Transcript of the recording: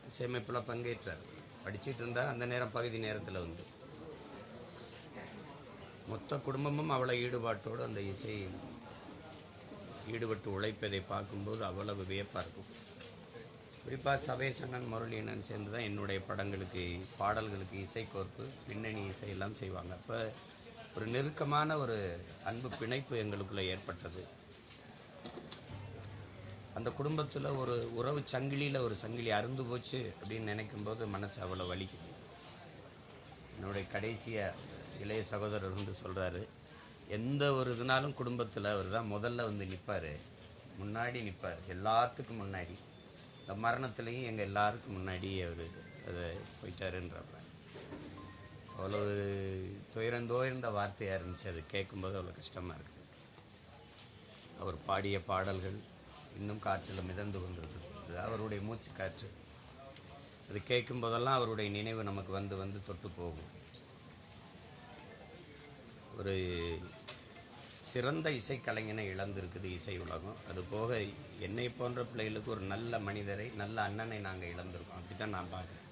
இசையமைப்பில் பங்கேற்றார். படிச்சுட்டு இருந்தால் அந்த நேரம் பகுதி நேரத்தில் வந்து மொத்த குடும்பமும் அவ்வளோ ஈடுபாட்டோடு அந்த இசை ஈடுபட்டு உழைப்பதை பார்க்கும்போது அவ்வளவு வியப்பாக இருக்கும். குறிப்பாக சவேசங்கன் முரளியனன் சேர்ந்து தான் என்னுடைய படங்களுக்கு பாடல்களுக்கு இசைக்கோர்ப்பு பின்னணி இசையெல்லாம் செய்வாங்க. அப்போ ஒரு நெருக்கமான ஒரு அன்பு பிணைப்பு எங்களுக்குள்ளே ஏற்பட்டது. அந்த குடும்பத்தில் ஒரு உறவு சங்கிலியில் ஒரு சங்கிலி அருந்து போச்சு அப்படின்னு நினைக்கும்போது மனசு அவ்வளோ வலிக்குது. என்னுடைய கடைசியாக இளைய சகோதரர் வந்து சொல்கிறாரு, எந்த ஒரு இதுனாலும் குடும்பத்தில் அவர் தான் முதல்ல வந்து நிற்பார், முன்னாடி நிற்பார், எல்லாத்துக்கும் முன்னாடி. இந்த மரணத்துலேயும் எங்கள் எல்லாருக்கும் முன்னாடி அவர் அதை போயிட்டாருன்றப்ப அவ்வளோ துயர்ந்த வார்த்தையாக இருந்துச்சு. அது கேட்கும்போது அவ்வளோ கஷ்டமாக இருக்குது. அவர் பாடிய பாடல்கள் இன்னும் காற்றில் மிதந்து கொண்டிருக்கிறது. அவருடைய மூச்சு காற்று அது கேட்கும் போதெல்லாம் அவருடைய நினைவு நமக்கு வந்து வந்து தொட்டு போகும். ஒரு சிறந்த இசைக்கலைஞனை இழந்திருக்குது இசை உலகம். அதுபோக என்னை போன்ற பிள்ளைகளுக்கு ஒரு நல்ல மனிதரை, நல்ல அண்ணனை நாங்கள் இழந்திருக்கோம். அப்படி தான் நான் பார்க்குறேன்.